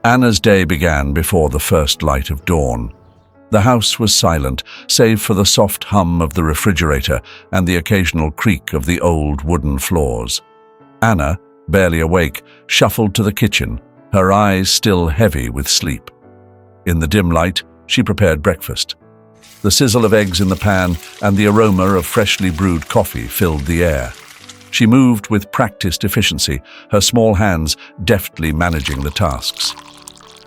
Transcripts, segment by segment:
Anna's day began before the first light of dawn. The house was silent, save for the soft hum of the refrigerator and the occasional creak of the old wooden floors. Anna, barely awake, shuffled to the kitchen, her eyes still heavy with sleep. In the dim light, she prepared breakfast. The sizzle of eggs in the pan and the aroma of freshly brewed coffee filled the air. She moved with practiced efficiency, her small hands deftly managing the tasks.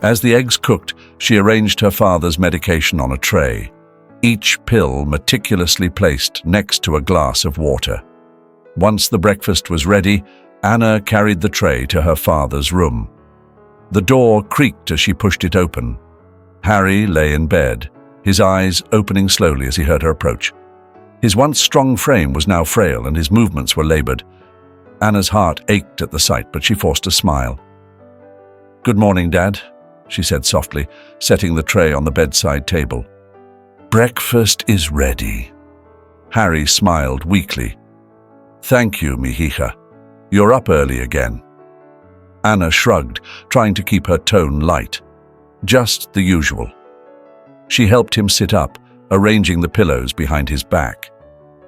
As the eggs cooked, she arranged her father's medication on a tray, each pill meticulously placed next to a glass of water. Once the breakfast was ready, Anna carried the tray to her father's room. The door creaked as she pushed it open. Harry lay in bed, his eyes opening slowly as he heard her approach. His once strong frame was now frail and his movements were labored. Anna's heart ached at the sight, but she forced a smile. "Good morning, Dad," she said softly, setting the tray on the bedside table. "Breakfast is ready." Harry smiled weakly. "Thank you, mihija. You're up early again." Anna shrugged, trying to keep her tone light. Just the usual. She helped him sit up, arranging the pillows behind his back.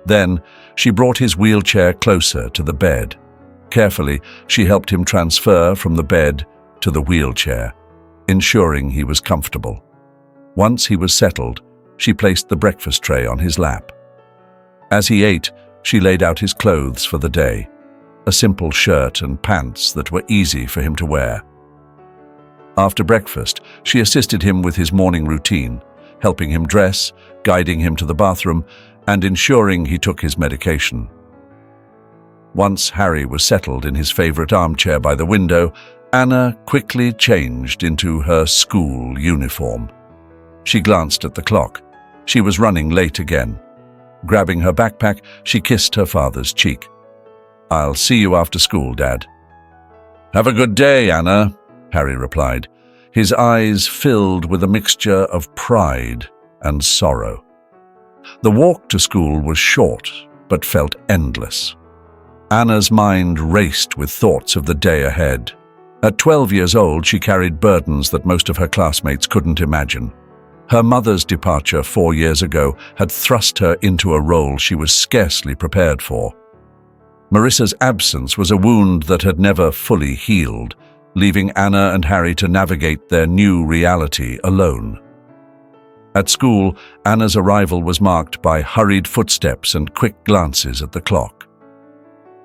Then, she brought his wheelchair closer to the bed. Carefully, she helped him transfer from the bed to the wheelchair, ensuring he was comfortable. Once he was settled, she placed the breakfast tray on his lap. As he ate, she laid out his clothes for the day, a simple shirt and pants that were easy for him to wear. After breakfast, she assisted him with his morning routine, helping him dress, guiding him to the bathroom, and ensuring he took his medication. Once Harry was settled in his favorite armchair by the window, Anna quickly changed into her school uniform. She glanced at the clock. She was running late again. Grabbing her backpack, she kissed her father's cheek. "I'll see you after school, Dad." "Have a good day, Anna," Harry replied, his eyes filled with a mixture of pride and sorrow. The walk to school was short, but felt endless. Anna's mind raced with thoughts of the day ahead. At 12 years old, she carried burdens that most of her classmates couldn't imagine. Her mother's departure 4 years ago had thrust her into a role she was scarcely prepared for. Marissa's absence was a wound that had never fully healed, leaving Anna and Harry to navigate their new reality alone. At school, Anna's arrival was marked by hurried footsteps and quick glances at the clock.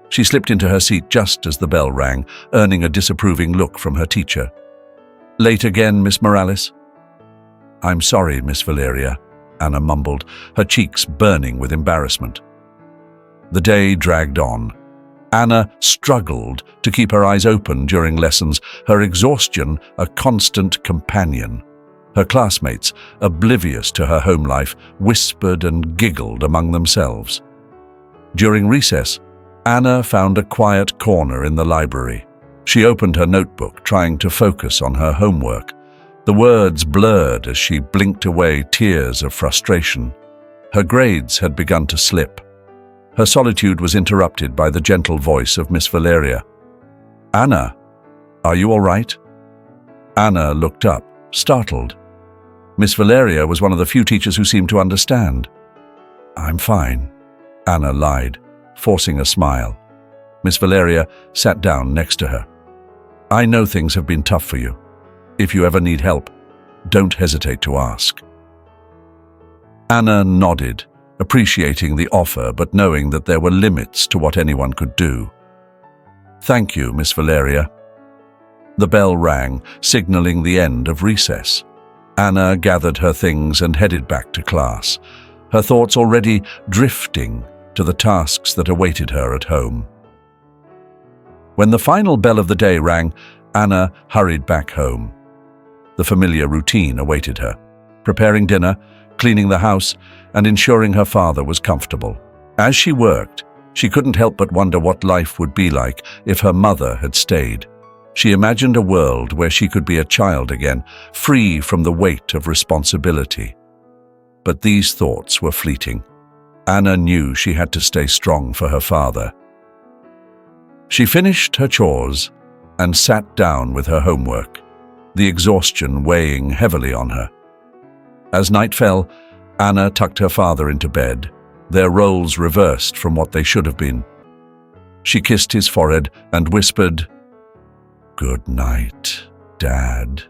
She slipped into her seat just as the bell rang, earning a disapproving look from her teacher. "Late again, Miss Morales?" "I'm sorry, Miss Valeria," Anna mumbled, her cheeks burning with embarrassment. The day dragged on. Anna struggled to keep her eyes open during lessons, her exhaustion a constant companion. Her classmates, oblivious to her home life, whispered and giggled among themselves. During recess, Anna found a quiet corner in the library. She opened her notebook, trying to focus on her homework. The words blurred as she blinked away tears of frustration. Her grades had begun to slip. Her solitude was interrupted by the gentle voice of Miss Valeria. "Anna, are you all right?" Anna looked up, startled. Miss Valeria was one of the few teachers who seemed to understand. "I'm fine," Anna lied, forcing a smile. Miss Valeria sat down next to her. "I know things have been tough for you. If you ever need help, don't hesitate to ask." Anna nodded, appreciating the offer but knowing that there were limits to what anyone could do. "Thank you, Miss Valeria." The bell rang, signaling the end of recess. Anna gathered her things and headed back to class, her thoughts already drifting to the tasks that awaited her at home. When the final bell of the day rang, Anna hurried back home. The familiar routine awaited her, preparing dinner, cleaning the house, and ensuring her father was comfortable. As she worked, she couldn't help but wonder what life would be like if her mother had stayed. She imagined a world where she could be a child again, free from the weight of responsibility. But these thoughts were fleeting. Anna knew she had to stay strong for her father. She finished her chores and sat down with her homework. the exhaustion weighing heavily on her. As night fell, Anna tucked her father into bed, their roles reversed from what they should have been. She kissed his forehead and whispered, "Good night, Dad."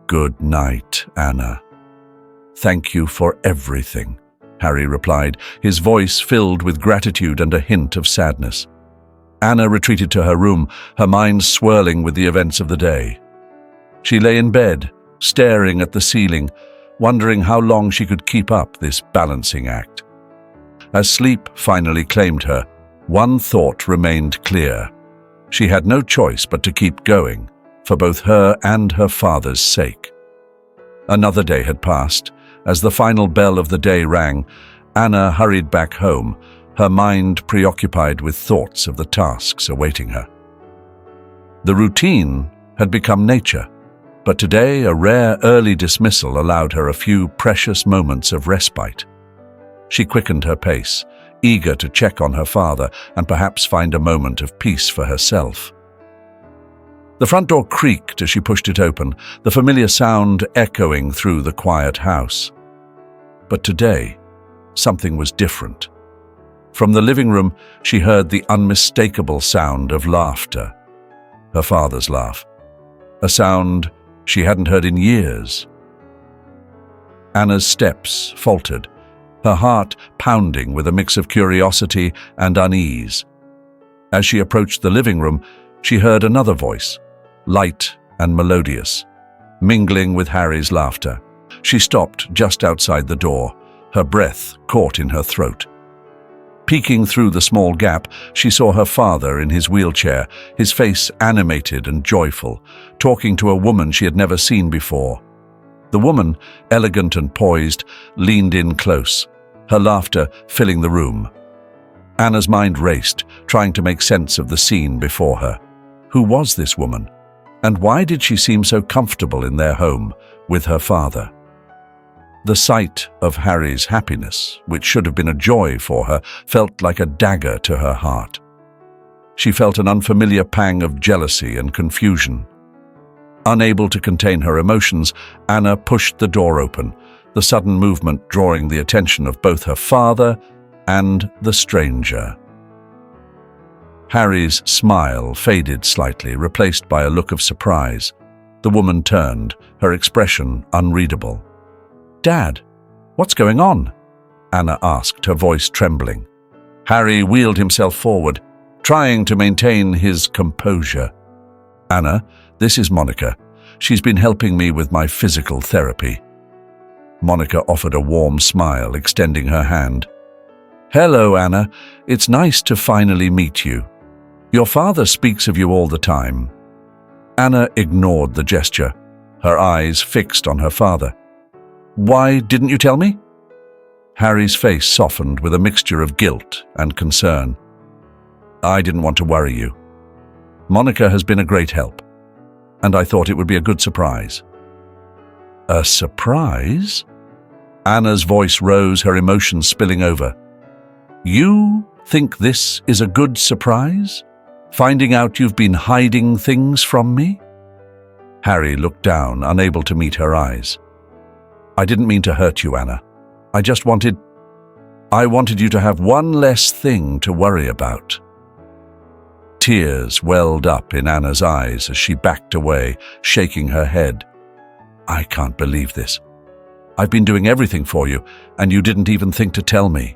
"Good night, Anna." "Thank you for everything," Harry replied, his voice filled with gratitude and a hint of sadness. Anna retreated to her room, her mind swirling with the events of the day. She lay in bed, staring at the ceiling, wondering how long she could keep up this balancing act. As sleep finally claimed her, one thought remained clear. She had no choice but to keep going, for both her and her father's sake. Another day had passed. As the final bell of the day rang, Anna hurried back home, her mind preoccupied with thoughts of the tasks awaiting her. The routine had become nature, but today a rare early dismissal allowed her a few precious moments of respite. She quickened her pace, eager to check on her father and perhaps find a moment of peace for herself. The front door creaked as she pushed it open, the familiar sound echoing through the quiet house. But today, something was different. From the living room, she heard the unmistakable sound of laughter. Her father's laugh. A sound she hadn't heard in years. Anna's steps faltered, her heart pounding with a mix of curiosity and unease. As she approached the living room, she heard another voice, light and melodious, mingling with Harry's laughter. She stopped just outside the door, her breath caught in her throat. Peeking through the small gap, she saw her father in his wheelchair, his face animated and joyful, talking to a woman she had never seen before. The woman, elegant and poised, leaned in close, her laughter filling the room. Anna's mind raced, trying to make sense of the scene before her. Who was this woman? And why did she seem so comfortable in their home with her father? The sight of Harry's happiness, which should have been a joy for her, felt like a dagger to her heart. She felt an unfamiliar pang of jealousy and confusion. Unable to contain her emotions, Anna pushed the door open, the sudden movement drawing the attention of both her father and the stranger. Harry's smile faded slightly, replaced by a look of surprise. The woman turned, her expression unreadable. "Dad, what's going on?" Anna asked, her voice trembling. Harry wheeled himself forward, trying to maintain his composure. "Anna, this is Monica. She's been helping me with my physical therapy." Monica offered a warm smile, extending her hand. "Hello, Anna. It's nice to finally meet you. Your father speaks of you all the time." Anna ignored the gesture, her eyes fixed on her father. "Why didn't you tell me?" Harry's face softened with a mixture of guilt and concern. "I didn't want to worry you. Monica has been a great help, and I thought it would be a good surprise." "A surprise?" Anna's voice rose, her emotions spilling over. "You think this is a good surprise? Finding out you've been hiding things from me?" Harry looked down, unable to meet her eyes. "I didn't mean to hurt you, Anna. I wanted you to have one less thing to worry about." Tears welled up in Anna's eyes as she backed away, shaking her head. "I can't believe this. I've been doing everything for you, and you didn't even think to tell me."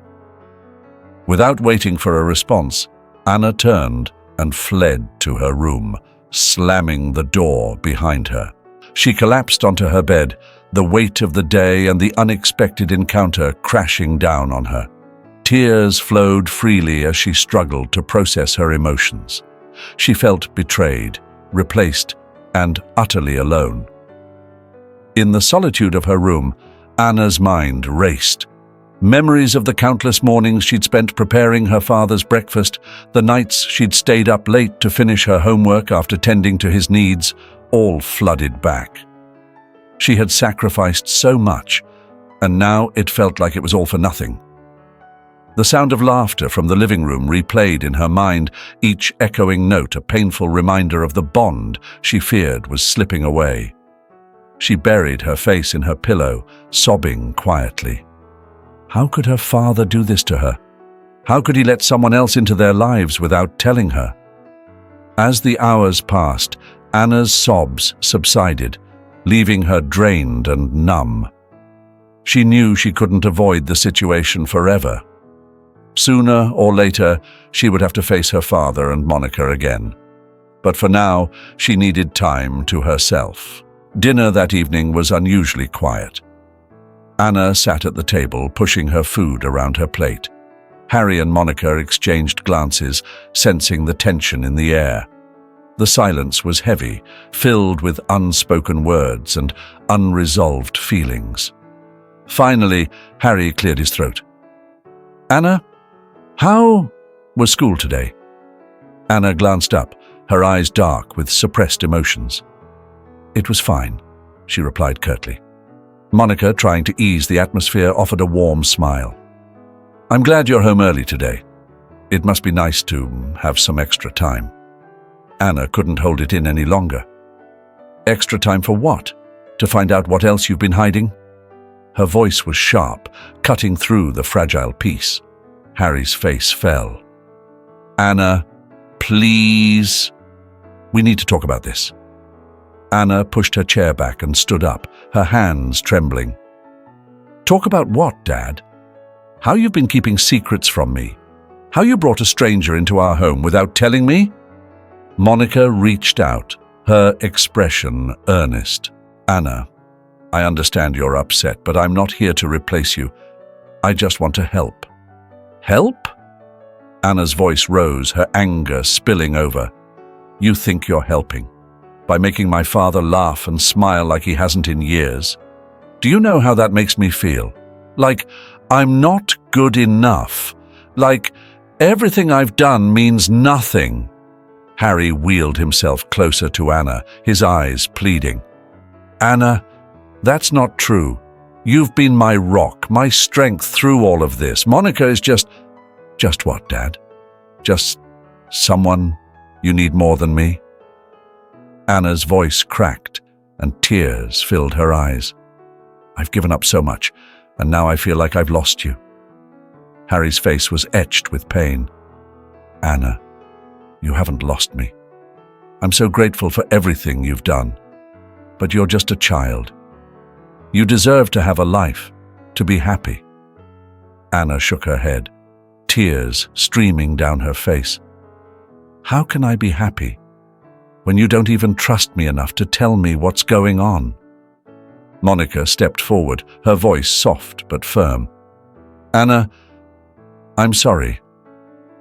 Without waiting for a response, Anna turned and fled to her room, slamming the door behind her. She collapsed onto her bed, the weight of the day and the unexpected encounter crashing down on her. Tears flowed freely as she struggled to process her emotions. She felt betrayed, replaced, and utterly alone. In the solitude of her room, Anna's mind raced. Memories of the countless mornings she'd spent preparing her father's breakfast, the nights she'd stayed up late to finish her homework after tending to his needs, all flooded back. She had sacrificed so much, and now it felt like it was all for nothing. The sound of laughter from the living room replayed in her mind, each echoing note a painful reminder of the bond she feared was slipping away. She buried her face in her pillow, sobbing quietly. How could her father do this to her? How could he let someone else into their lives without telling her? As the hours passed, Anna's sobs subsided, leaving her drained and numb. She knew she couldn't avoid the situation forever. Sooner or later, she would have to face her father and Monica again. But for now, she needed time to herself. Dinner that evening was unusually quiet. Anna sat at the table, pushing her food around her plate. Harry and Monica exchanged glances, sensing the tension in the air. The silence was heavy, filled with unspoken words and unresolved feelings. Finally, Harry cleared his throat. "Anna, how was school today?" Anna glanced up, her eyes dark with suppressed emotions. "It was fine," she replied curtly. Monica, trying to ease the atmosphere, offered a warm smile. "I'm glad you're home early today. It must be nice to have some extra time." Anna couldn't hold it in any longer. "Extra time for what? To find out what else you've been hiding?" Her voice was sharp, cutting through the fragile peace. Harry's face fell. "Anna, please. We need to talk about this." Anna pushed her chair back and stood up, her hands trembling. "Talk about what, Dad? How you've been keeping secrets from me? How you brought a stranger into our home without telling me?" Monica reached out, her expression earnest. "Anna, I understand you're upset, but I'm not here to replace you. I just want to help." "Help?" Anna's voice rose, her anger spilling over. "You think you're helping by making my father laugh and smile like he hasn't in years. Do you know how that makes me feel? Like I'm not good enough. Like everything I've done means nothing." Harry wheeled himself closer to Anna, his eyes pleading. "Anna, that's not true. You've been my rock, my strength through all of this. Monica is just what, Dad? Just someone you need more than me?" Anna's voice cracked, and tears filled her eyes. "I've given up so much, and now I feel like I've lost you." Harry's face was etched with pain. "Anna, you haven't lost me. I'm so grateful for everything you've done. But you're just a child. You deserve to have a life, to be happy." Anna shook her head, tears streaming down her face. "How can I be happy when you don't even trust me enough to tell me what's going on?" Monica stepped forward, her voice soft but firm. "Anna, I'm sorry.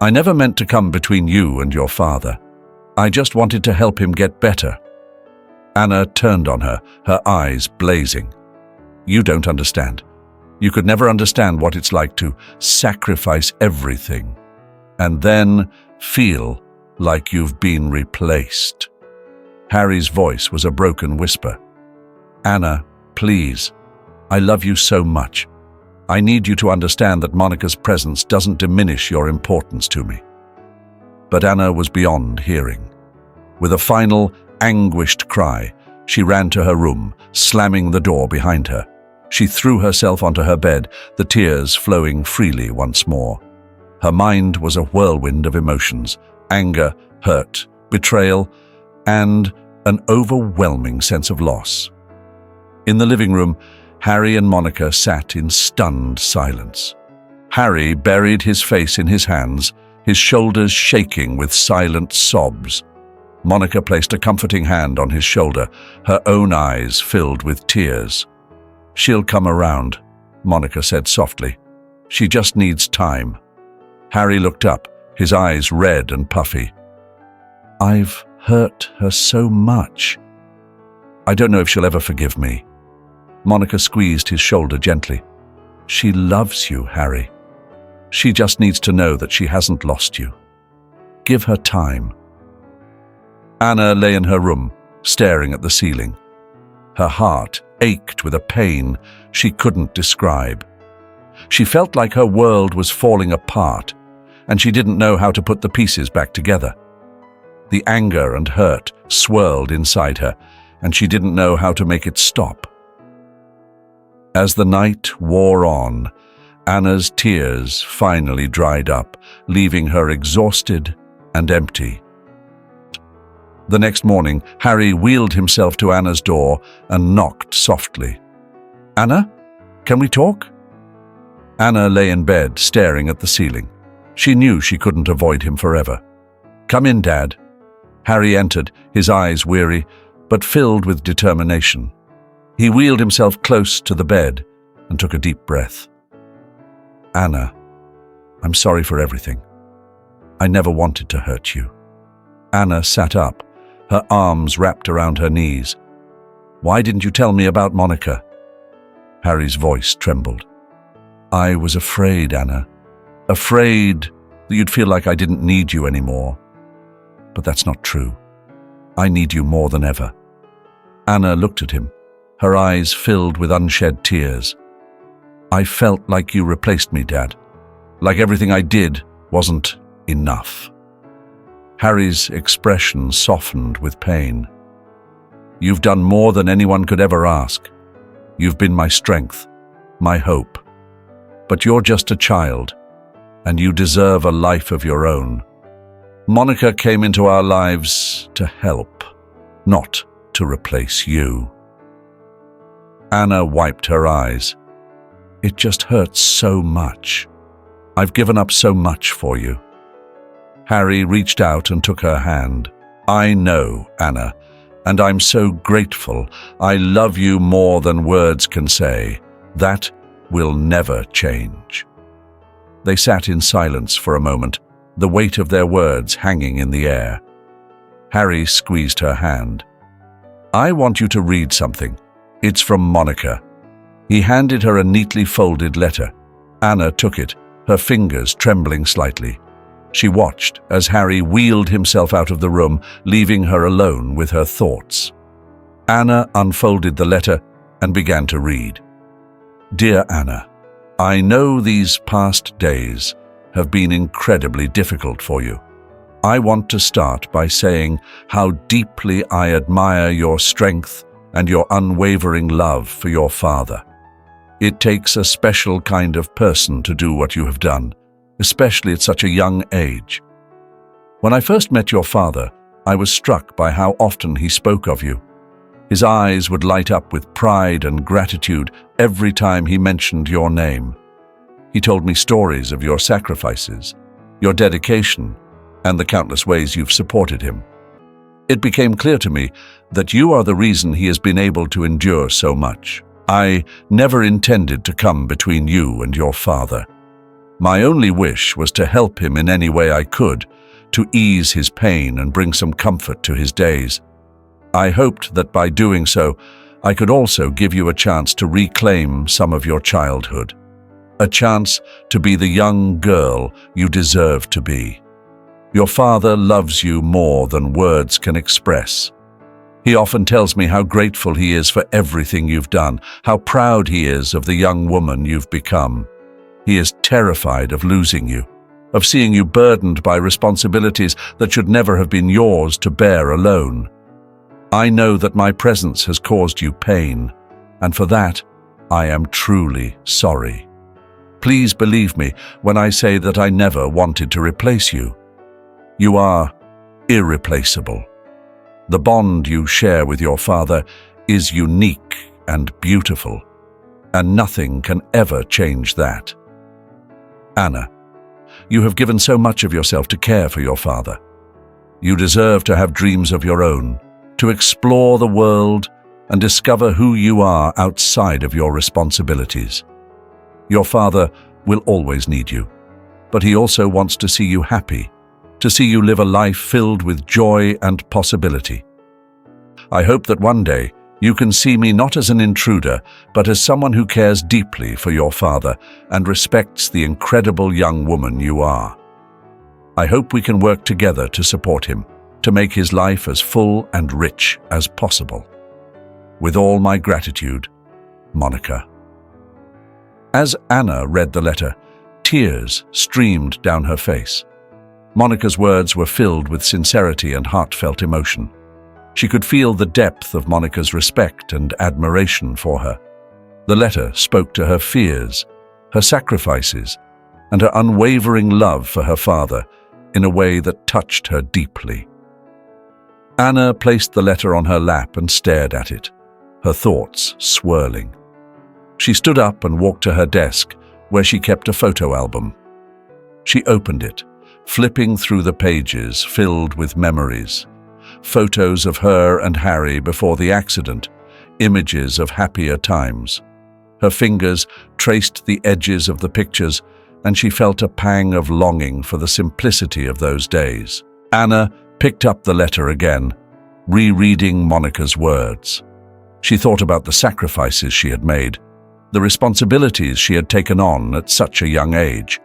I never meant to come between you and your father. I just wanted to help him get better." Anna turned on her, her eyes blazing. "You don't understand. You could never understand what it's like to sacrifice everything and then feel like you've been replaced." Harry's voice was a broken whisper. "Anna, please. I love you so much. I need you to understand that Monica's presence doesn't diminish your importance to me." But Anna was beyond hearing. With a final, anguished cry, she ran to her room, slamming the door behind her. She threw herself onto her bed, the tears flowing freely once more. Her mind was a whirlwind of emotions: anger, hurt, betrayal, and an overwhelming sense of loss. In the living room, Harry and Monica sat in stunned silence. Harry buried his face in his hands, his shoulders shaking with silent sobs. Monica placed a comforting hand on his shoulder, her own eyes filled with tears. "She'll come around," Monica said softly. "She just needs time." Harry looked up, his eyes red and puffy. "I've hurt her so much. I don't know if she'll ever forgive me." Monica squeezed his shoulder gently. "She loves you, Harry. She just needs to know that she hasn't lost you. Give her time." Anna lay in her room, staring at the ceiling. Her heart ached with a pain she couldn't describe. She felt like her world was falling apart, and she didn't know how to put the pieces back together. The anger and hurt swirled inside her, and she didn't know how to make it stop. As the night wore on, Anna's tears finally dried up, leaving her exhausted and empty. The next morning, Harry wheeled himself to Anna's door and knocked softly. "Anna, can we talk?" Anna lay in bed, staring at the ceiling. She knew she couldn't avoid him forever. "Come in, Dad." Harry entered, his eyes weary, but filled with determination. He wheeled himself close to the bed and took a deep breath. "Anna, I'm sorry for everything. I never wanted to hurt you." Anna sat up, her arms wrapped around her knees. "Why didn't you tell me about Monica?" Harry's voice trembled. "I was afraid, Anna. Afraid that you'd feel like I didn't need you anymore. But that's not true. I need you more than ever." Anna looked at him, her eyes filled with unshed tears. "I felt like you replaced me, Dad. Like everything I did wasn't enough." Harry's expression softened with pain. "You've done more than anyone could ever ask. You've been my strength, my hope. But you're just a child, and you deserve a life of your own. Monica came into our lives to help, not to replace you." Anna wiped her eyes. "It just hurts so much. I've given up so much for you." Harry reached out and took her hand. "I know, Anna, and I'm so grateful. I love you more than words can say. That will never change." They sat in silence for a moment, the weight of their words hanging in the air. Harry squeezed her hand. "I want you to read something. It's from Monica." He handed her a neatly folded letter. Anna took it, her fingers trembling slightly. She watched as Harry wheeled himself out of the room, leaving her alone with her thoughts. Anna unfolded the letter and began to read. "Dear Anna, I know these past days have been incredibly difficult for you. I want to start by saying how deeply I admire your strength and your unwavering love for your father. It takes a special kind of person to do what you have done, especially at such a young age. When I first met your father, I was struck by how often he spoke of you. His eyes would light up with pride and gratitude every time he mentioned your name. He told me stories of your sacrifices, your dedication, and the countless ways you've supported him. It became clear to me that you are the reason he has been able to endure so much. I never intended to come between you and your father. My only wish was to help him in any way I could, to ease his pain and bring some comfort to his days. I hoped that by doing so, I could also give you a chance to reclaim some of your childhood, a chance to be the young girl you deserve to be. Your father loves you more than words can express. He often tells me how grateful he is for everything you've done, how proud he is of the young woman you've become. He is terrified of losing you, of seeing you burdened by responsibilities that should never have been yours to bear alone. I know that my presence has caused you pain, and for that, I am truly sorry. Please believe me when I say that I never wanted to replace you. You are irreplaceable. The bond you share with your father is unique and beautiful, and nothing can ever change that. Anna, you have given so much of yourself to care for your father. You deserve to have dreams of your own, to explore the world and discover who you are outside of your responsibilities. Your father will always need you, but he also wants to see you happy, to see you live a life filled with joy and possibility. I hope that one day you can see me not as an intruder, but as someone who cares deeply for your father and respects the incredible young woman you are. I hope we can work together to support him, to make his life as full and rich as possible. With all my gratitude, Monica. As Anna read the letter, tears streamed down her face. Monica's words were filled with sincerity and heartfelt emotion. She could feel the depth of Monica's respect and admiration for her. The letter spoke to her fears, her sacrifices, and her unwavering love for her father in a way that touched her deeply. Anna placed the letter on her lap and stared at it, her thoughts swirling. She stood up and walked to her desk, where she kept a photo album. She opened it, flipping through the pages filled with memories. Photos of her and Harry before the accident, images of happier times. Her fingers traced the edges of the pictures, and she felt a pang of longing for the simplicity of those days. Anna picked up the letter again, rereading Monica's words. She thought about the sacrifices she had made, the responsibilities she had taken on at such a young age.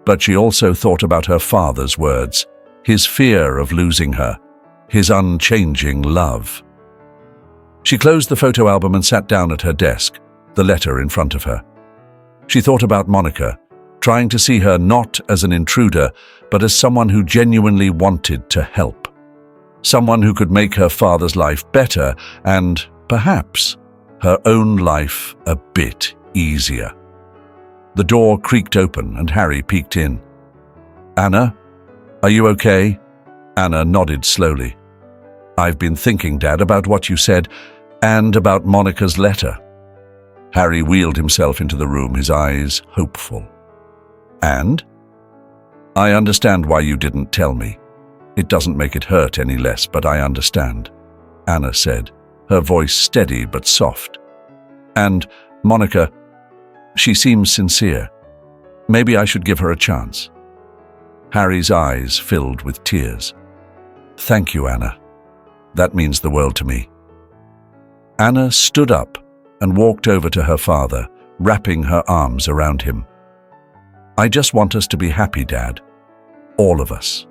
But she also thought about her father's words, his fear of losing her, his unchanging love. She closed the photo album and sat down at her desk, the letter in front of her. She thought about Monica, trying to see her not as an intruder, but as someone who genuinely wanted to help. Someone who could make her father's life better and, perhaps, her own life a bit easier. The door creaked open and Harry peeked in. "Anna, are you okay?" Anna nodded slowly. "I've been thinking, Dad, about what you said and about Monica's letter." Harry wheeled himself into the room, his eyes hopeful. "And?" "I understand why you didn't tell me. It doesn't make it hurt any less, but I understand," Anna said, her voice steady but soft. "And Monica, she seems sincere. Maybe I should give her a chance." Harry's eyes filled with tears. "Thank you, Anna. That means the world to me." Anna stood up and walked over to her father, wrapping her arms around him. "I just want us to be happy, Dad. All of us."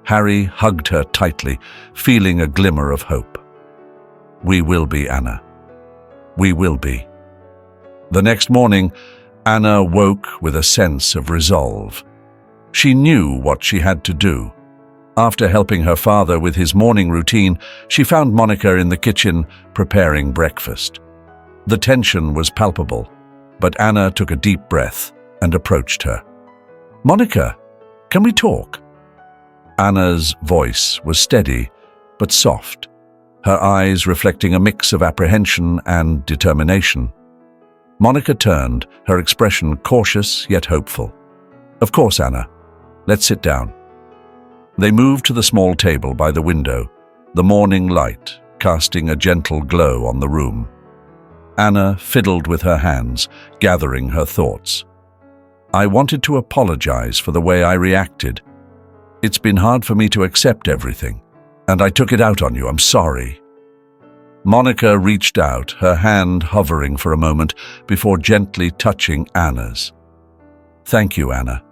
Harry hugged her tightly, feeling a glimmer of hope. "We will be, Anna. We will be." The next morning, Anna woke with a sense of resolve. She knew what she had to do. After helping her father with his morning routine, she found Monica in the kitchen preparing breakfast. The tension was palpable, but Anna took a deep breath and approached her. "Monica, can we talk?" Anna's voice was steady but soft, her eyes reflecting a mix of apprehension and determination. Monica turned, her expression cautious yet hopeful. "Of course, Anna. Let's sit down." They moved to the small table by the window, the morning light casting a gentle glow on the room. Anna fiddled with her hands, gathering her thoughts. "I wanted to apologize for the way I reacted. It's been hard for me to accept everything, and I took it out on you. I'm sorry." Monica reached out, her hand hovering for a moment before gently touching Anna's. "Thank you, Anna.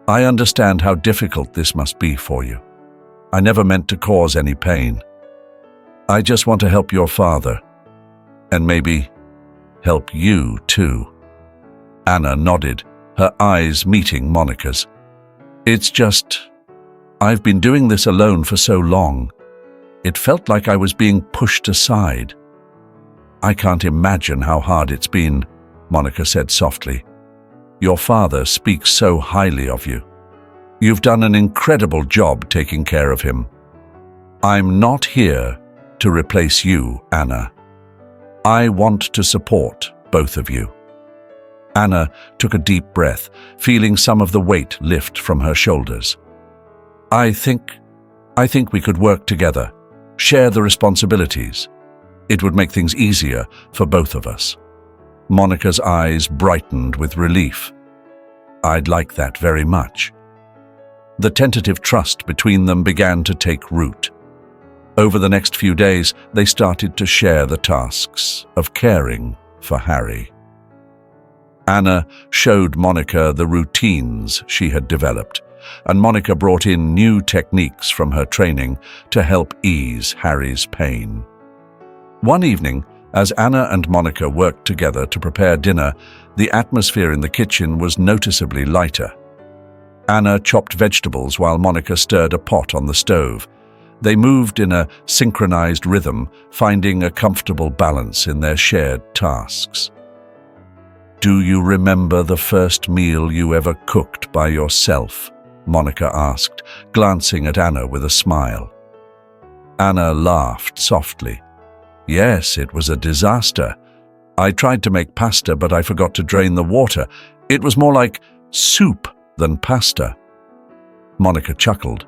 I understand how difficult this must be for you. I never meant to cause any pain. I just want to help your father, and maybe help you too." Anna nodded, her eyes meeting Monica's. "It's just, I've been doing this alone for so long. It felt like I was being pushed aside." "I can't imagine how hard it's been," Monica said softly. "Your father speaks so highly of you. You've done an incredible job taking care of him. I'm not here to replace you, Anna. I want to support both of you." Anna took a deep breath, feeling some of the weight lift from her shoulders. I think we could work together, share the responsibilities. It would make things easier for both of us." Monica's eyes brightened with relief. "I'd like that very much." The tentative trust between them began to take root. Over the next few days, they started to share the tasks of caring for Harry. Anna showed Monica the routines she had developed, and Monica brought in new techniques from her training to help ease Harry's pain. One evening, As Anna and Monica worked together to prepare dinner, the atmosphere in the kitchen was noticeably lighter. Anna chopped vegetables while Monica stirred a pot on the stove. They moved in a synchronized rhythm, finding a comfortable balance in their shared tasks. "Do you remember the first meal you ever cooked by yourself?" Monica asked, glancing at Anna with a smile. Anna laughed softly. "Yes, it was a disaster. I tried to make pasta, but I forgot to drain the water. It was more like soup than pasta." Monica chuckled.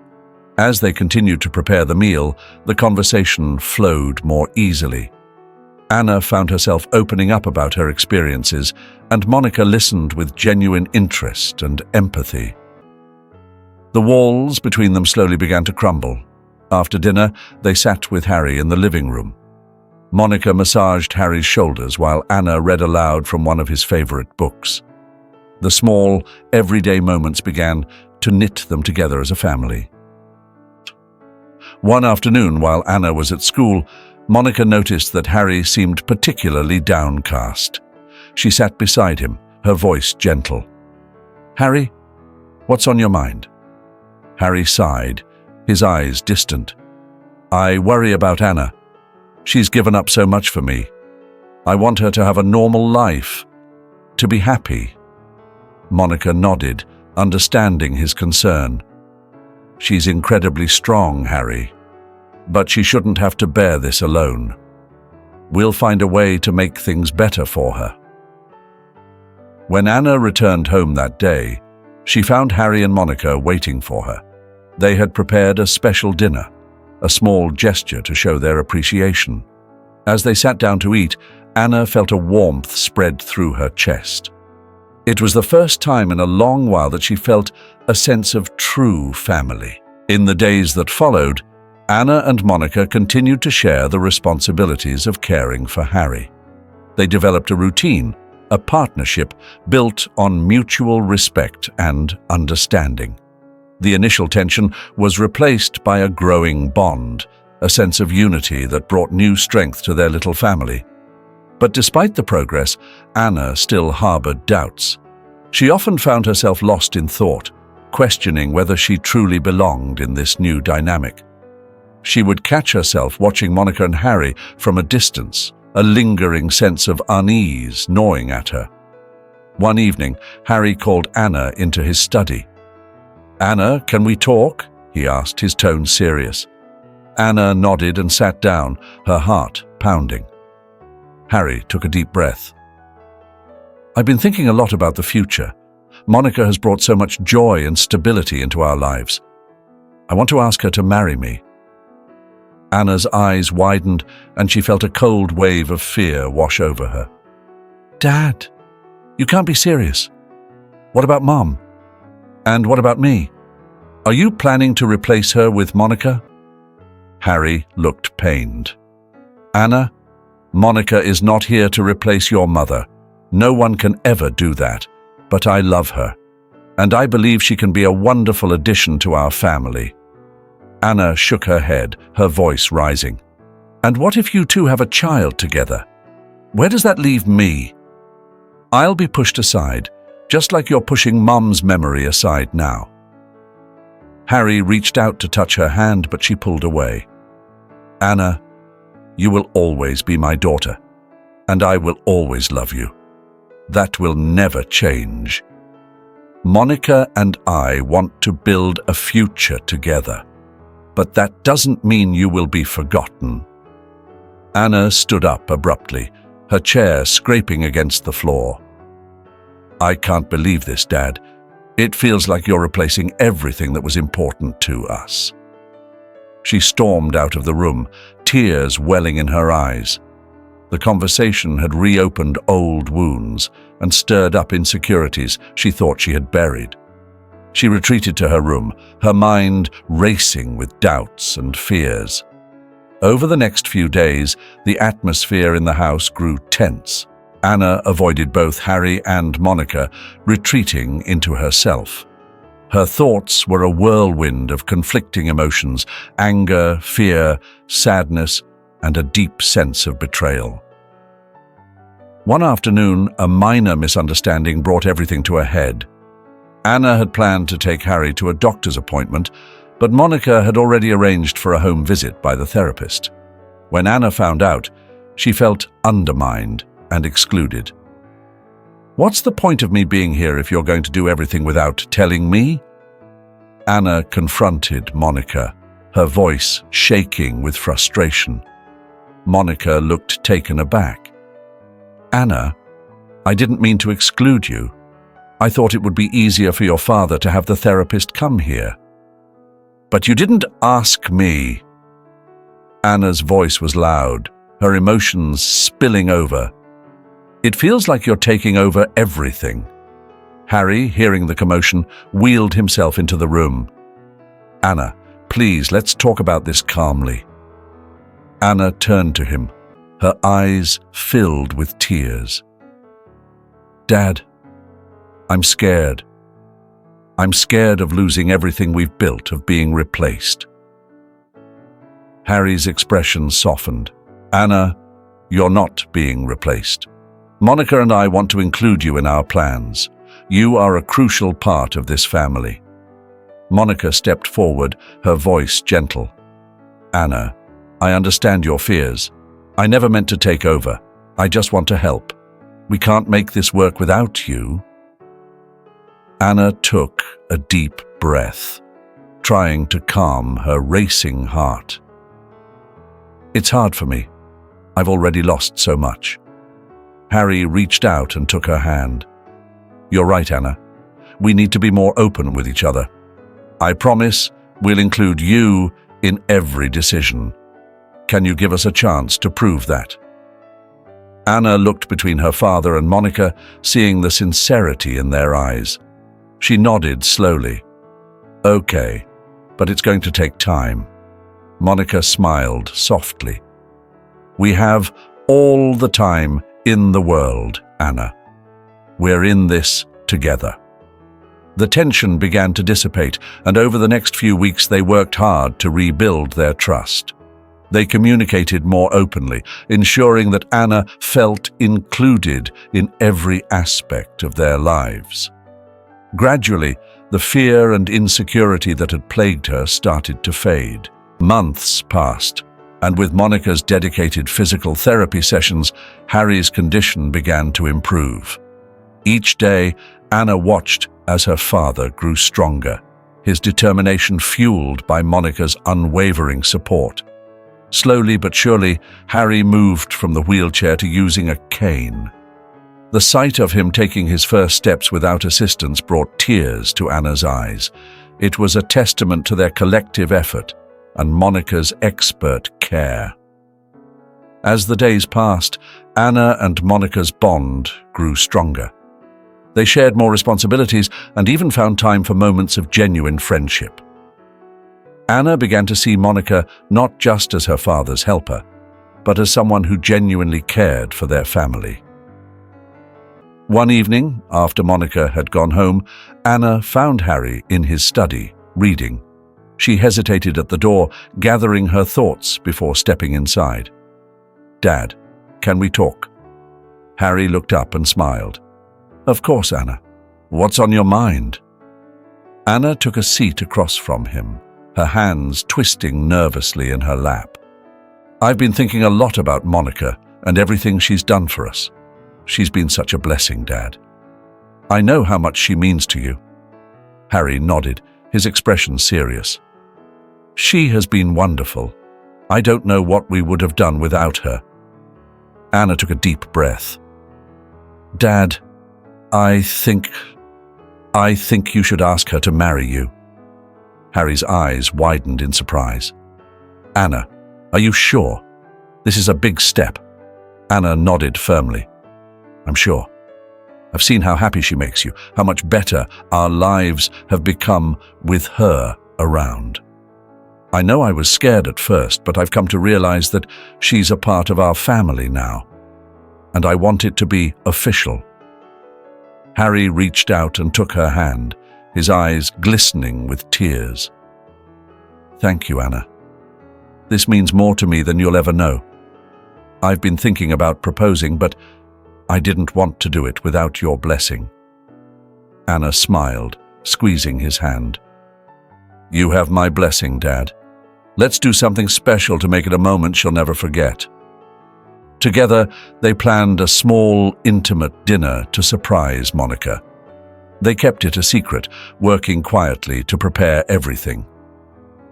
As they continued to prepare the meal, the conversation flowed more easily. Anna found herself opening up about her experiences, and Monica listened with genuine interest and empathy. The walls between them slowly began to crumble. After dinner, they sat with Harry in the living room. Monica massaged Harry's shoulders while Anna read aloud from one of his favorite books. The small, everyday moments began to knit them together as a family. One afternoon, while Anna was at school, Monica noticed that Harry seemed particularly downcast. She sat beside him, her voice gentle. "Harry, what's on your mind?" Harry sighed, his eyes distant. "I worry about Anna. She's given up so much for me. I want her to have a normal life, to be happy." Monica nodded, understanding his concern. "She's incredibly strong, Harry, but she shouldn't have to bear this alone. We'll find a way to make things better for her." When Anna returned home that day, she found Harry and Monica waiting for her. They had prepared a special dinner, a small gesture to show their appreciation. As they sat down to eat, Anna felt a warmth spread through her chest. It was the first time in a long while that she felt a sense of true family. In the days that followed, Anna and Monica continued to share the responsibilities of caring for Harry. They developed a routine, a partnership built on mutual respect and understanding. The initial tension was replaced by a growing bond, a sense of unity that brought new strength to their little family. But despite the progress, Anna still harbored doubts. She often found herself lost in thought, questioning whether she truly belonged in this new dynamic. She would catch herself watching Monica and Harry from a distance, a lingering sense of unease gnawing at her. One evening, Harry called Anna into his study. "Anna, can we talk?" he asked, his tone serious. Anna nodded and sat down, her heart pounding. Harry took a deep breath. "I've been thinking a lot about the future. Monica has brought so much joy and stability into our lives. I want to ask her to marry me." Anna's eyes widened, and she felt a cold wave of fear wash over her. "Dad, you can't be serious. What about Mom? And what about me? Are you planning to replace her with Monica?" Harry looked pained. "Anna, Monica is not here to replace your mother. No one can ever do that, but I love her, and I believe she can be a wonderful addition to our family." Anna shook her head, her voice rising. "And what if you two have a child together? Where does that leave me? I'll be pushed aside, just like you're pushing Mum's memory aside now." Harry reached out to touch her hand, but she pulled away. "Anna, you will always be my daughter, and I will always love you. That will never change. Monica and I want to build a future together, but that doesn't mean you will be forgotten." Anna stood up abruptly, her chair scraping against the floor. "I can't believe this, Dad. It feels like you're replacing everything that was important to us." She stormed out of the room, tears welling in her eyes. The conversation had reopened old wounds and stirred up insecurities she thought she had buried. She retreated to her room, her mind racing with doubts and fears. Over the next few days, the atmosphere in the house grew tense. Anna avoided both Harry and Monica, retreating into herself. Her thoughts were a whirlwind of conflicting emotions: anger, fear, sadness, and a deep sense of betrayal. One afternoon, a minor misunderstanding brought everything to a head. Anna had planned to take Harry to a doctor's appointment, but Monica had already arranged for a home visit by the therapist. When Anna found out, she felt undermined and excluded. "What's the point of me being here if you're going to do everything without telling me?" Anna confronted Monica, her voice shaking with frustration. Monica looked taken aback. "Anna, I didn't mean to exclude you. I thought it would be easier for your father to have the therapist come here." "But you didn't ask me." Anna's voice was loud, her emotions spilling over. "It feels like you're taking over everything." Harry, hearing the commotion, wheeled himself into the room. "Anna, please, let's talk about this calmly." Anna turned to him, her eyes filled with tears. "Dad, I'm scared. I'm scared of losing everything we've built, of being replaced." Harry's expression softened. "Anna, you're not being replaced. Monica and I want to include you in our plans. You are a crucial part of this family." Monica stepped forward, her voice gentle. "Anna, I understand your fears. I never meant to take over. I just want to help. We can't make this work without you." Anna took a deep breath, trying to calm her racing heart. "It's hard for me. I've already lost so much." Harry reached out and took her hand. "You're right, Anna. We need to be more open with each other. I promise we'll include you in every decision. Can you give us a chance to prove that?" Anna looked between her father and Monica, seeing the sincerity in their eyes. She nodded slowly. "Okay, but it's going to take time." Monica smiled softly. "We have all the time in the world, Anna. We're in this together." The tension began to dissipate, and over the next few weeks they worked hard to rebuild their trust. They communicated more openly, ensuring that Anna felt included in every aspect of their lives. Gradually, the fear and insecurity that had plagued her started to fade. Months passed, and with Monica's dedicated physical therapy sessions, Harry's condition began to improve. Each day, Anna watched as her father grew stronger, his determination fueled by Monica's unwavering support. Slowly but surely, Harry moved from the wheelchair to using a cane. The sight of him taking his first steps without assistance brought tears to Anna's eyes. It was a testament to their collective effort and Monica's expert care. As the days passed, Anna and Monica's bond grew stronger. They shared more responsibilities and even found time for moments of genuine friendship. Anna began to see Monica not just as her father's helper, but as someone who genuinely cared for their family. One evening, after Monica had gone home, Anna found Harry in his study, reading. She hesitated at the door, gathering her thoughts before stepping inside. "Dad, can we talk?" Harry looked up and smiled. "Of course, Anna. What's on your mind?" Anna took a seat across from him, her hands twisting nervously in her lap. "I've been thinking a lot about Monica and everything she's done for us. She's been such a blessing, Dad. I know how much she means to you." Harry nodded, his expression serious. "She has been wonderful. I don't know what we would have done without her." Anna took a deep breath. "Dad, I think you should ask her to marry you." Harry's eyes widened in surprise. "Anna, are you sure? This is a big step." Anna nodded firmly. "I'm sure. I've seen how happy she makes you, how much better our lives have become with her around. I know I was scared at first, but I've come to realize that she's a part of our family now, and I want it to be official." Harry reached out and took her hand, his eyes glistening with tears. "Thank you, Anna. This means more to me than you'll ever know. I've been thinking about proposing, but I didn't want to do it without your blessing." Anna smiled, squeezing his hand. "You have my blessing, Dad. Let's do something special to make it a moment she'll never forget." Together, they planned a small, intimate dinner to surprise Monica. They kept it a secret, working quietly to prepare everything.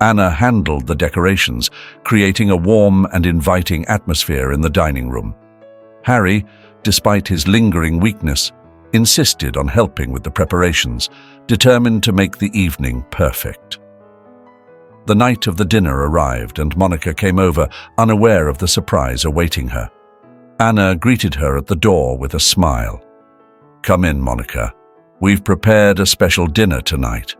Anna handled the decorations, creating a warm and inviting atmosphere in the dining room. Harry, despite his lingering weakness, insisted on helping with the preparations, determined to make the evening perfect. The night of the dinner arrived and Monica came over, unaware of the surprise awaiting her. Anna greeted her at the door with a smile. "Come in, Monica. We've prepared a special dinner tonight."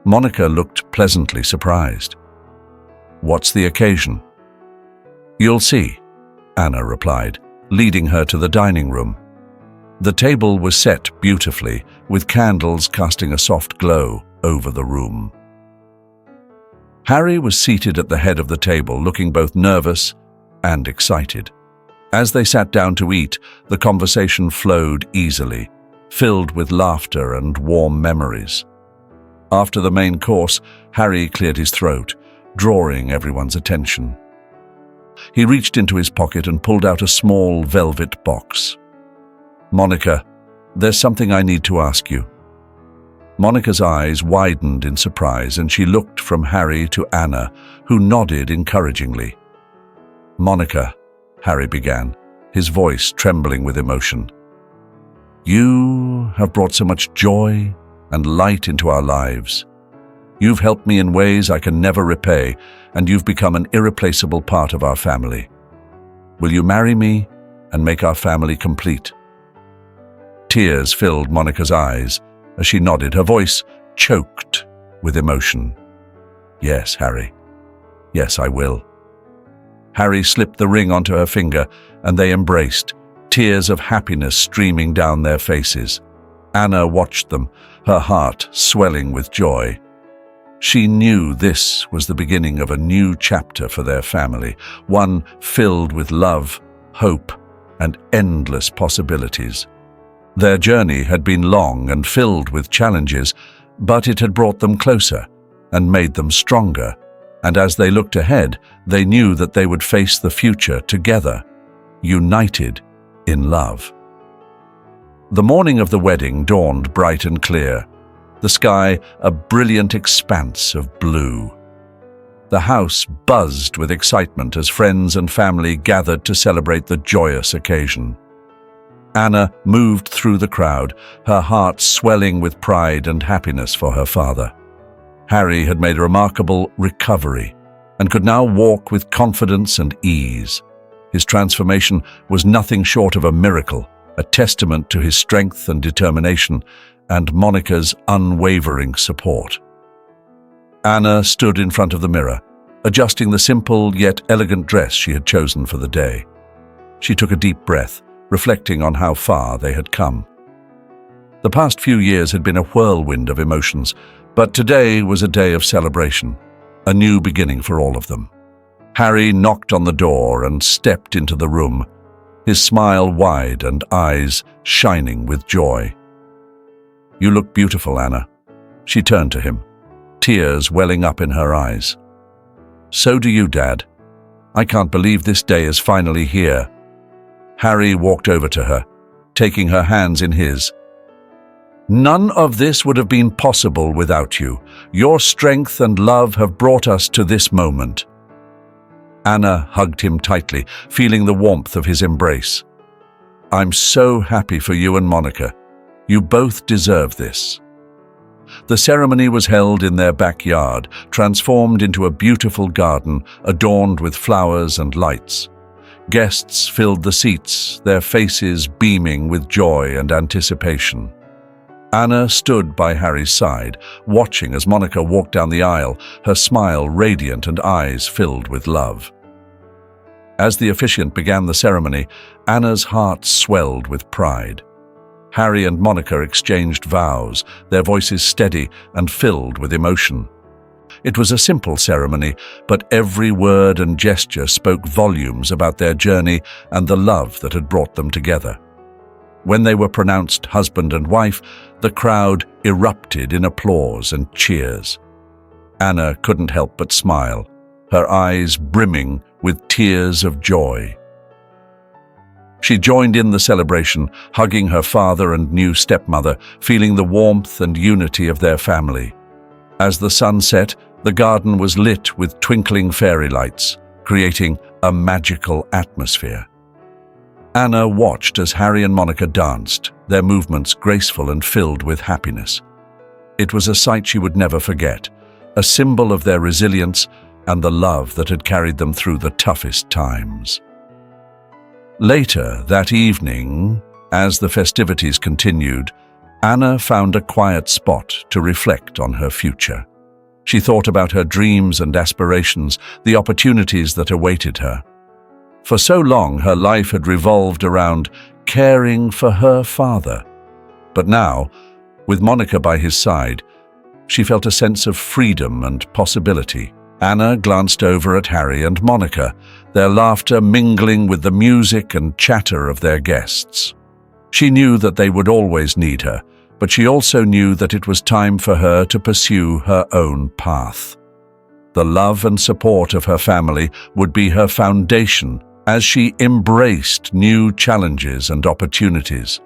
Monica looked pleasantly surprised. "What's the occasion?" "You'll see," Anna replied, leading her to the dining room. The table was set beautifully, with candles casting a soft glow over the room. Harry was seated at the head of the table, looking both nervous and excited. As they sat down to eat, the conversation flowed easily, filled with laughter and warm memories. After the main course, Harry cleared his throat, drawing everyone's attention. He reached into his pocket and pulled out a small velvet box. "Monica, there's something I need to ask you." Monica's eyes widened in surprise and she looked from Harry to Anna, who nodded encouragingly. "Monica," Harry began, his voice trembling with emotion, "you have brought so much joy and light into our lives. You've helped me in ways I can never repay, and you've become an irreplaceable part of our family. Will you marry me and make our family complete?" Tears filled Monica's eyes as she nodded, her voice choked with emotion. "Yes, Harry. Yes, I will." Harry slipped the ring onto her finger and they embraced, tears of happiness streaming down their faces. Anna watched them, her heart swelling with joy. She knew this was the beginning of a new chapter for their family, one filled with love, hope, and endless possibilities. Their journey had been long and filled with challenges, but it had brought them closer and made them stronger. And as they looked ahead, they knew that they would face the future together, united in love. The morning of the wedding dawned bright and clear, the sky a brilliant expanse of blue. The house buzzed with excitement as friends and family gathered to celebrate the joyous occasion. Anna moved through the crowd, her heart swelling with pride and happiness for her father. Harry had made a remarkable recovery and could now walk with confidence and ease. His transformation was nothing short of a miracle, a testament to his strength and determination and Monica's unwavering support. Anna stood in front of the mirror, adjusting the simple yet elegant dress she had chosen for the day. She took a deep breath, reflecting on how far they had come. The past few years had been a whirlwind of emotions, but today was a day of celebration, a new beginning for all of them. Harry knocked on the door and stepped into the room, his smile wide and eyes shining with joy. "You look beautiful, Anna." She turned to him, tears welling up in her eyes. "So do you, Dad. I can't believe this day is finally here." Harry walked over to her, taking her hands in his. "None of this would have been possible without you. Your strength and love have brought us to this moment." Anna hugged him tightly, feeling the warmth of his embrace. "I'm so happy for you and Monica. You both deserve this." The ceremony was held in their backyard, transformed into a beautiful garden adorned with flowers and lights. Guests filled the seats, their faces beaming with joy and anticipation. Anna stood by Harry's side, watching as Monica walked down the aisle, her smile radiant and eyes filled with love. As the officiant began the ceremony, Anna's heart swelled with pride. Harry and Monica exchanged vows, their voices steady and filled with emotion. It was a simple ceremony, but every word and gesture spoke volumes about their journey and the love that had brought them together. When they were pronounced husband and wife, the crowd erupted in applause and cheers. Anna couldn't help but smile, her eyes brimming with tears of joy. She joined in the celebration, hugging her father and new stepmother, feeling the warmth and unity of their family. As the sun set, the garden was lit with twinkling fairy lights, creating a magical atmosphere. Anna watched as Harry and Monica danced, their movements graceful and filled with happiness. It was a sight she would never forget, a symbol of their resilience and the love that had carried them through the toughest times. Later that evening, as the festivities continued, Anna found a quiet spot to reflect on her future. She thought about her dreams and aspirations, the opportunities that awaited her. For so long, her life had revolved around caring for her father. But now, with Monica by his side, she felt a sense of freedom and possibility. Anna glanced over at Harry and Monica, their laughter mingling with the music and chatter of their guests. She knew that they would always need her, but she also knew that it was time for her to pursue her own path. The love and support of her family would be her foundation as she embraced new challenges and opportunities.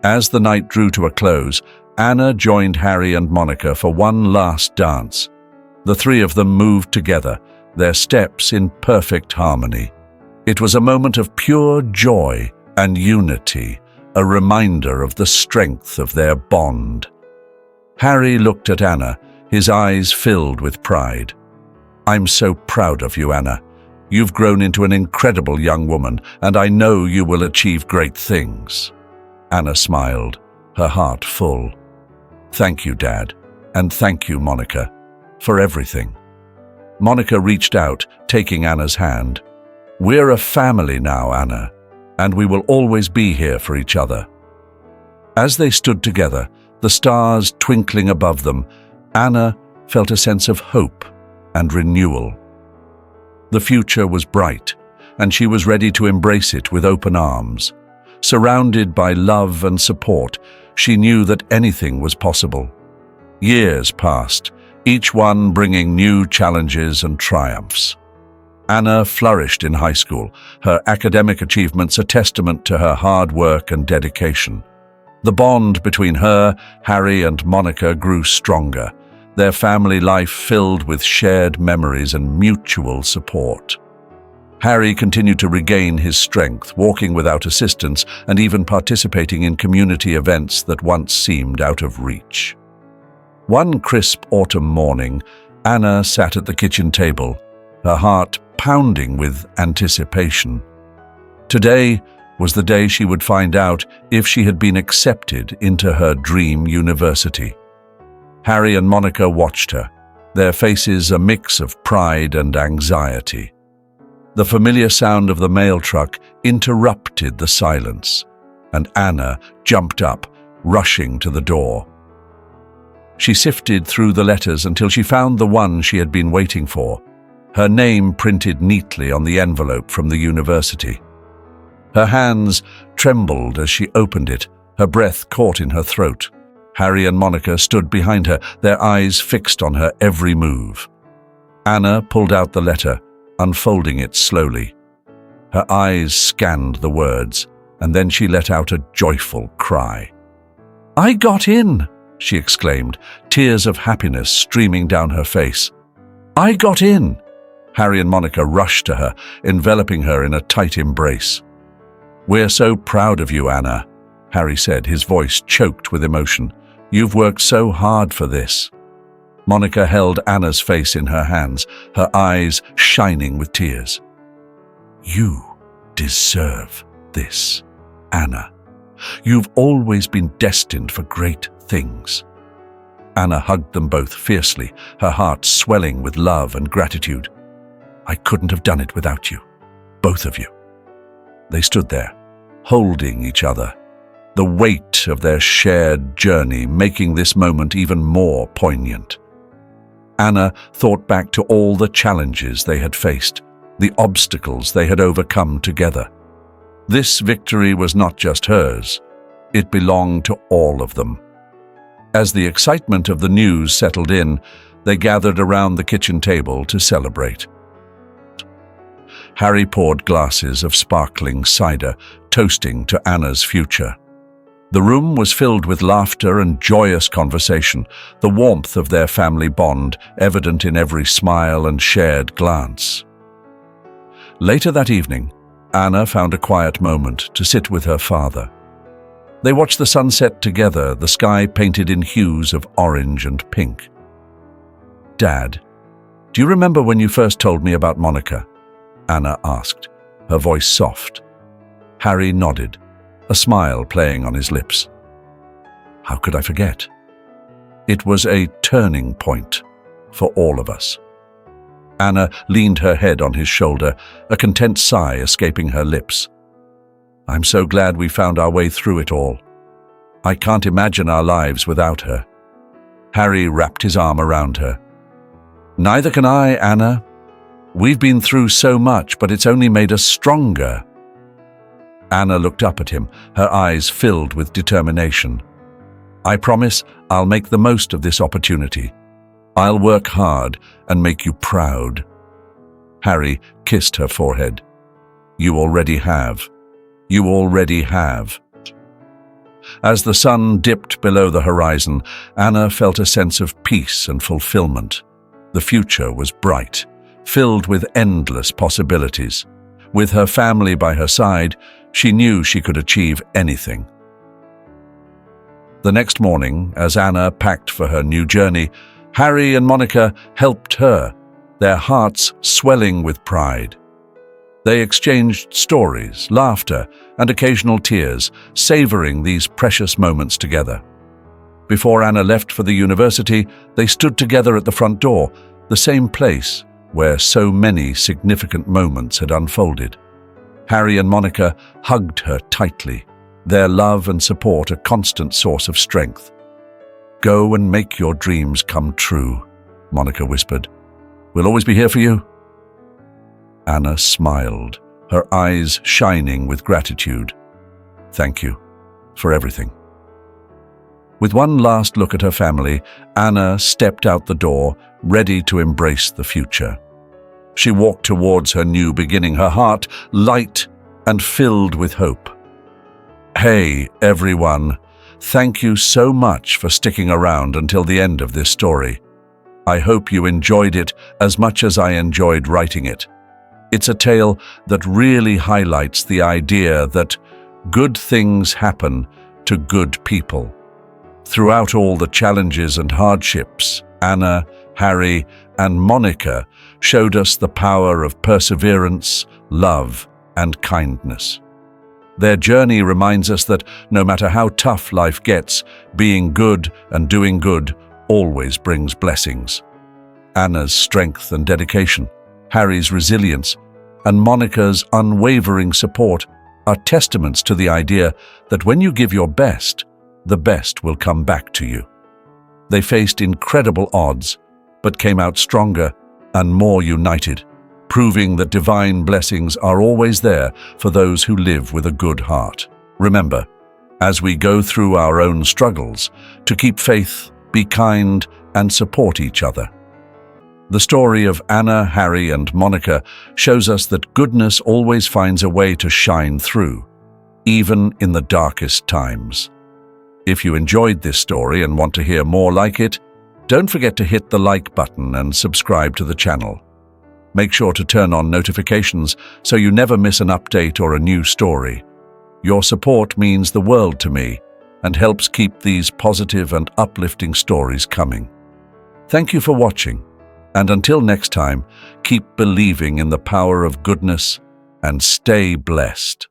As the night drew to a close, Anna joined Harry and Monica for one last dance. The three of them moved together, their steps in perfect harmony. It was a moment of pure joy and unity, a reminder of the strength of their bond. Harry looked at Anna, his eyes filled with pride. "I'm so proud of you, Anna. You've grown into an incredible young woman, and I know you will achieve great things." Anna smiled, her heart full. "Thank you, Dad, and thank you, Monica, for everything." Monica reached out, taking Anna's hand. "We're a family now, Anna, and we will always be here for each other." As they stood together, the stars twinkling above them, Anna felt a sense of hope and renewal. The future was bright, and she was ready to embrace it with open arms. Surrounded by love and support, she knew that anything was possible. Years passed, each one bringing new challenges and triumphs. Anna flourished in high school, her academic achievements a testament to her hard work and dedication. The bond between her, Harry, and Monica grew stronger, their family life filled with shared memories and mutual support. Harry continued to regain his strength, walking without assistance and even participating in community events that once seemed out of reach. One crisp autumn morning, Anna sat at the kitchen table, her heart pounding with anticipation. Today was the day she would find out if she had been accepted into her dream university. Harry and Monica watched her, their faces a mix of pride and anxiety. The familiar sound of the mail truck interrupted the silence, and Anna jumped up, rushing to the door. She sifted through the letters until she found the one she had been waiting for, her name printed neatly on the envelope from the university. Her hands trembled as she opened it, her breath caught in her throat. Harry and Monica stood behind her, their eyes fixed on her every move. Anna pulled out the letter, unfolding it slowly. Her eyes scanned the words, and then she let out a joyful cry. "I got in!" she exclaimed, tears of happiness streaming down her face. "I got in!" Harry and Monica rushed to her, enveloping her in a tight embrace. "We're so proud of you, Anna," Harry said, his voice choked with emotion. "You've worked so hard for this." Monica held Anna's face in her hands, her eyes shining with tears. "You deserve this, Anna. You've always been destined for great things." Anna hugged them both fiercely, her heart swelling with love and gratitude. "I couldn't have done it without you, both of you." They stood there, holding each other, the weight of their shared journey making this moment even more poignant. Anna thought back to all the challenges they had faced, the obstacles they had overcome together. This victory was not just hers. It belonged to all of them. As the excitement of the news settled in, they gathered around the kitchen table to celebrate. Harry poured glasses of sparkling cider, toasting to Anna's future. The room was filled with laughter and joyous conversation, the warmth of their family bond evident in every smile and shared glance. Later that evening, Anna found a quiet moment to sit with her father. They watched the sunset together, the sky painted in hues of orange and pink. "Dad, do you remember when you first told me about Monica?" Anna asked, her voice soft. Harry nodded, a smile playing on his lips. "How could I forget? It was a turning point for all of us." Anna leaned her head on his shoulder, a content sigh escaping her lips. "I'm so glad we found our way through it all. I can't imagine our lives without her." Harry wrapped his arm around her. "Neither can I, Anna. We've been through so much, but it's only made us stronger." Anna looked up at him, her eyes filled with determination. "I promise I'll make the most of this opportunity. I'll work hard and make you proud." Harry kissed her forehead. "You already have. You already have." As the sun dipped below the horizon, Anna felt a sense of peace and fulfillment. The future was bright, filled with endless possibilities. With her family by her side, she knew she could achieve anything. The next morning, as Anna packed for her new journey, Harry and Monica helped her, their hearts swelling with pride. They exchanged stories, laughter, and occasional tears, savoring these precious moments together. Before Anna left for the university, they stood together at the front door, the same place where so many significant moments had unfolded. Harry and Monica hugged her tightly, their love and support a constant source of strength. "Go and make your dreams come true," Monica whispered. "We'll always be here for you." Anna smiled, her eyes shining with gratitude. "Thank you for everything." With one last look at her family, Anna stepped out the door, ready to embrace the future. She walked towards her new beginning, her heart light and filled with hope. Hey, everyone. Thank you so much for sticking around until the end of this story. I hope you enjoyed it as much as I enjoyed writing it. It's a tale that really highlights the idea that good things happen to good people. Throughout all the challenges and hardships, Anna, Harry, and Monica showed us the power of perseverance, love, and kindness. Their journey reminds us that no matter how tough life gets, being good and doing good always brings blessings. Anna's strength and dedication, Harry's resilience, and Monica's unwavering support are testaments to the idea that when you give your best, the best will come back to you. They faced incredible odds, but came out stronger and more united, proving that divine blessings are always there for those who live with a good heart. Remember, as we go through our own struggles, to keep faith, be kind, and support each other. The story of Anna, Harry, and Monica shows us that goodness always finds a way to shine through, even in the darkest times. If you enjoyed this story and want to hear more like it, don't forget to hit the like button and subscribe to the channel. Make sure to turn on notifications so you never miss an update or a new story. Your support means the world to me and helps keep these positive and uplifting stories coming. Thank you for watching, and until next time, keep believing in the power of goodness and stay blessed.